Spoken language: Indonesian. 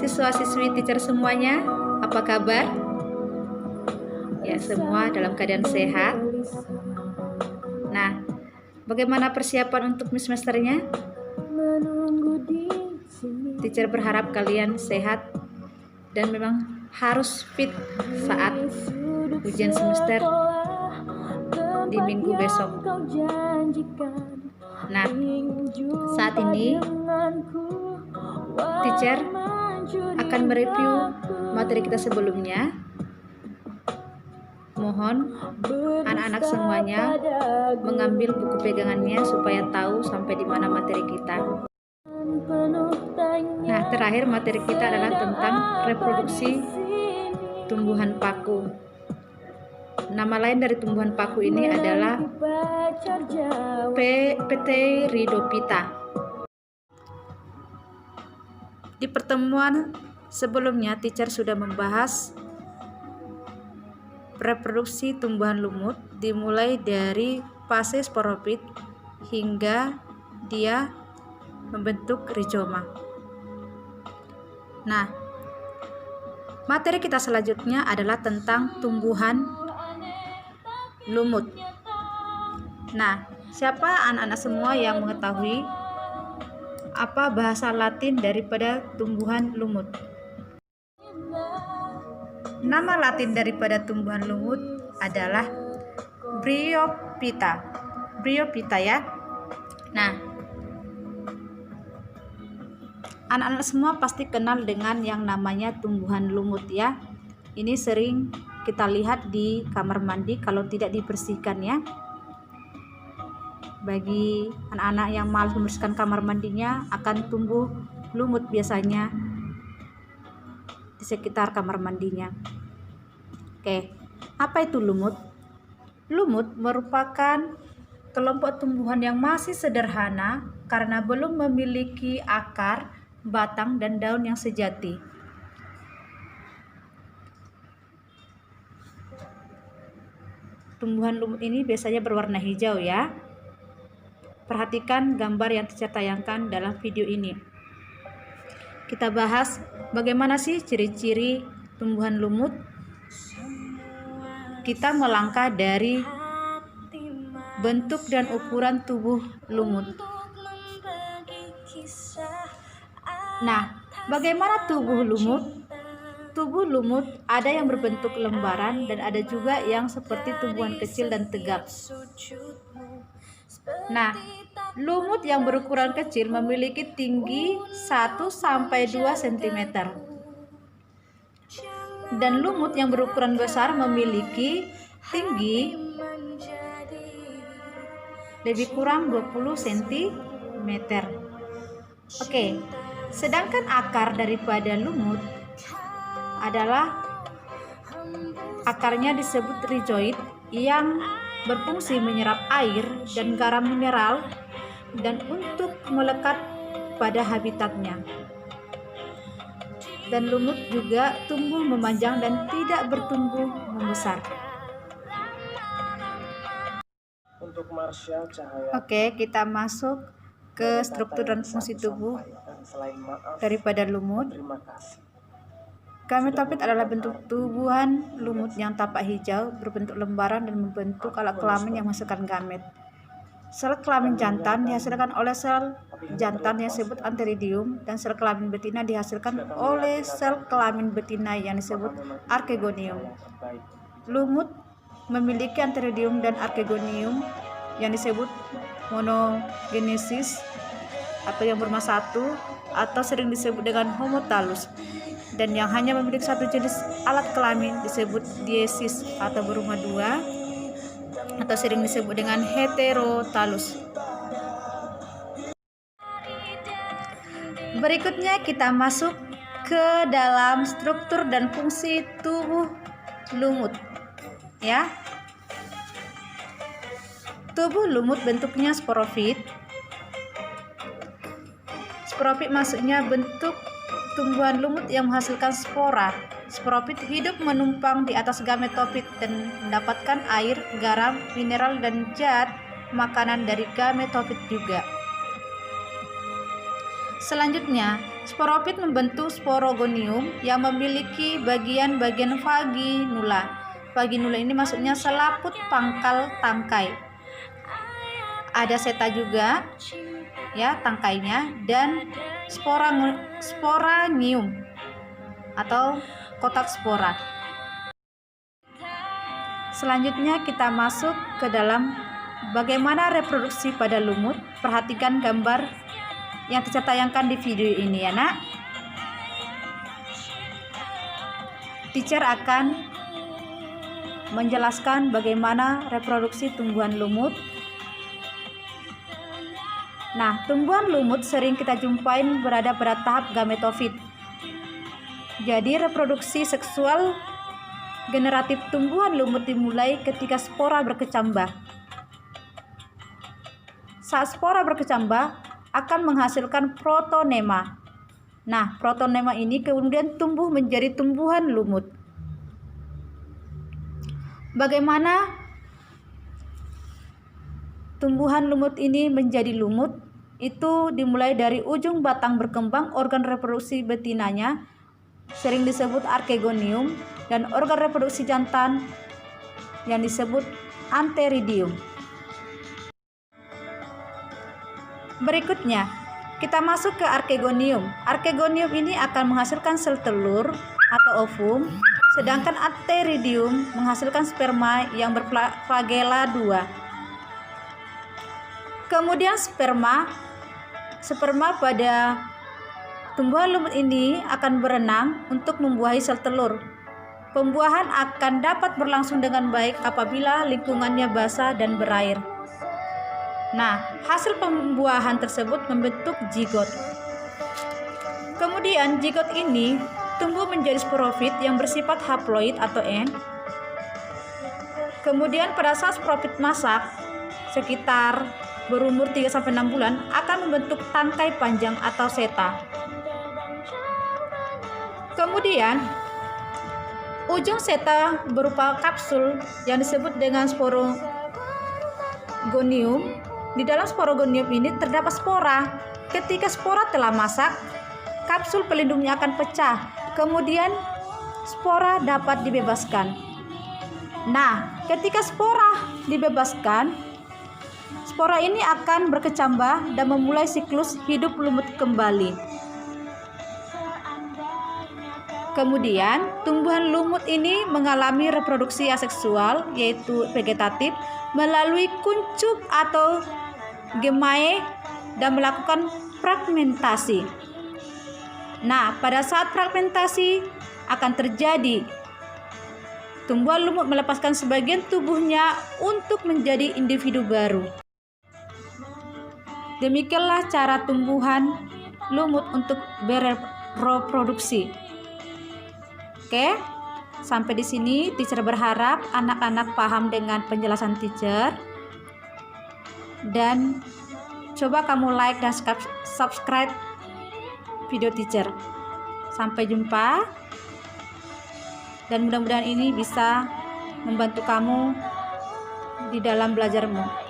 siswa-siswi teacher semuanya, apa kabar? Ya, semua dalam keadaan sehat. Nah, bagaimana persiapan untuk semesternya? Teacher berharap kalian sehat dan memang harus fit saat ujian semester di minggu besok. Nah, saat ini teacher akan mereview materi kita sebelumnya. Mohon anak-anak semuanya mengambil buku pegangannya supaya tahu sampai di mana materi kita. Nah, terakhir materi kita adalah tentang reproduksi tumbuhan paku. Nama lain dari tumbuhan paku ini adalah Pteridophyta. Di pertemuan sebelumnya, teacher sudah membahas reproduksi tumbuhan lumut dimulai dari fase sporopit hingga dia membentuk rizoma. Nah, materi kita selanjutnya adalah tentang tumbuhan lumut. Nah, siapa anak-anak semua yang mengetahui apa bahasa Latin daripada tumbuhan lumut? Nama Latin daripada tumbuhan lumut adalah Bryophyta. Bryophyta ya. Nah, anak-anak semua pasti kenal dengan yang namanya tumbuhan lumut ya. Ini sering kita lihat di kamar mandi kalau tidak dibersihkan ya. Bagi anak-anak yang malas membersihkan kamar mandinya, akan tumbuh lumut biasanya di sekitar kamar mandinya. Oke, apa itu lumut? Lumut merupakan kelompok tumbuhan yang masih sederhana karena belum memiliki akar, batang, dan daun yang sejati. Tumbuhan lumut ini biasanya berwarna hijau ya. Perhatikan gambar yang teacher tayangkan dalam video ini. Kita bahas bagaimana sih ciri-ciri tumbuhan lumut. Kita melangkah dari bentuk dan ukuran tubuh lumut. Nah, bagaimana tubuh lumut? Tubuh lumut ada yang berbentuk lembaran dan ada juga yang seperti tumbuhan kecil dan tegap. Nah, lumut yang berukuran kecil memiliki tinggi 1-2 cm. Dan lumut yang berukuran besar memiliki tinggi lebih kurang 20 cm. Oke, sedangkan akar daripada lumut adalah akarnya disebut rizoid yang berfungsi menyerap air dan garam mineral dan untuk melekat pada habitatnya. Dan lumut juga tumbuh memanjang dan tidak bertumbuh membesar. Oke, kita masuk ke struktur dan fungsi tubuh daripada lumut. Gametofit adalah bentuk tubuhan lumut yang tampak hijau, berbentuk lembaran dan membentuk alat kelamin yang menghasilkan gamet. Sel kelamin jantan dihasilkan oleh sel jantan yang disebut antheridium, dan sel kelamin betina dihasilkan oleh sel kelamin betina yang disebut archegonium. Lumut memiliki antheridium dan archegonium yang disebut monogenesis atau yang berumah satu atau sering disebut dengan homotalus, dan yang hanya memiliki satu jenis alat kelamin disebut diesis atau berumah dua atau sering disebut dengan heterotalus. Berikutnya kita masuk ke dalam struktur dan fungsi tubuh lumut ya. Tubuh lumut bentuknya sporofit. Sporofit maksudnya bentuk tumbuhan lumut yang menghasilkan spora. Sporofit hidup menumpang di atas gametofit dan mendapatkan air, garam, mineral, dan zat makanan dari gametofit juga. Selanjutnya, sporofit membentuk sporogonium yang memiliki bagian-bagian vaginula. Vaginula ini maksudnya selaput pangkal tangkai. Ada seta juga, ya, tangkainya, dan sporanium atau kotak spora. Selanjutnya kita masuk ke dalam bagaimana reproduksi pada lumut. Perhatikan gambar yang tertayangkan di video ini ya nak. Teacher akan menjelaskan bagaimana reproduksi tumbuhan lumut. Nah, tumbuhan lumut sering kita jumpain berada pada tahap gametofit. Jadi reproduksi seksual generatif tumbuhan lumut dimulai ketika spora berkecambah. Saat spora berkecambah akan menghasilkan protonema. Nah, protonema ini kemudian tumbuh menjadi tumbuhan lumut. Bagaimana tumbuhan lumut ini menjadi lumut? Itu dimulai dari ujung batang berkembang organ reproduksi betinanya, sering disebut archegonium, dan organ reproduksi jantan yang disebut antheridium. Berikutnya, kita masuk ke archegonium. Archegonium ini akan menghasilkan sel telur atau ovum, sedangkan antheridium menghasilkan sperma yang berflagela 2. Kemudian sperma pada tumbuhan lumut ini akan berenang untuk membuahi sel telur. Pembuahan akan dapat berlangsung dengan baik apabila lingkungannya basah dan berair. Nah, hasil pembuahan tersebut membentuk zigot. Kemudian zigot ini tumbuh menjadi sporofit yang bersifat haploid atau N. Kemudian pada saat sporofit masak, sekitar berumur 3-6 bulan, akan membentuk tangkai panjang atau seta. Kemudian ujung seta berupa kapsul yang disebut dengan sporogonium. Di dalam sporogonium ini terdapat spora. Ketika spora telah masak, kapsul pelindungnya akan pecah. Kemudian spora dapat dibebaskan. Nah, ketika spora dibebaskan, spora ini akan berkecambah dan memulai siklus hidup lumut kembali. Kemudian, tumbuhan lumut ini mengalami reproduksi aseksual, yaitu vegetatif, melalui kuncup atau gemae dan melakukan fragmentasi. Nah, pada saat fragmentasi akan terjadi tumbuhan lumut melepaskan sebagian tubuhnya untuk menjadi individu baru. Demikianlah cara tumbuhan lumut untuk bereproduksi. Oke, sampai di sini teacher berharap anak-anak paham dengan penjelasan teacher. Dan coba kamu like dan subscribe video teacher. Sampai jumpa. Dan mudah-mudahan ini bisa membantu kamu di dalam belajarmu.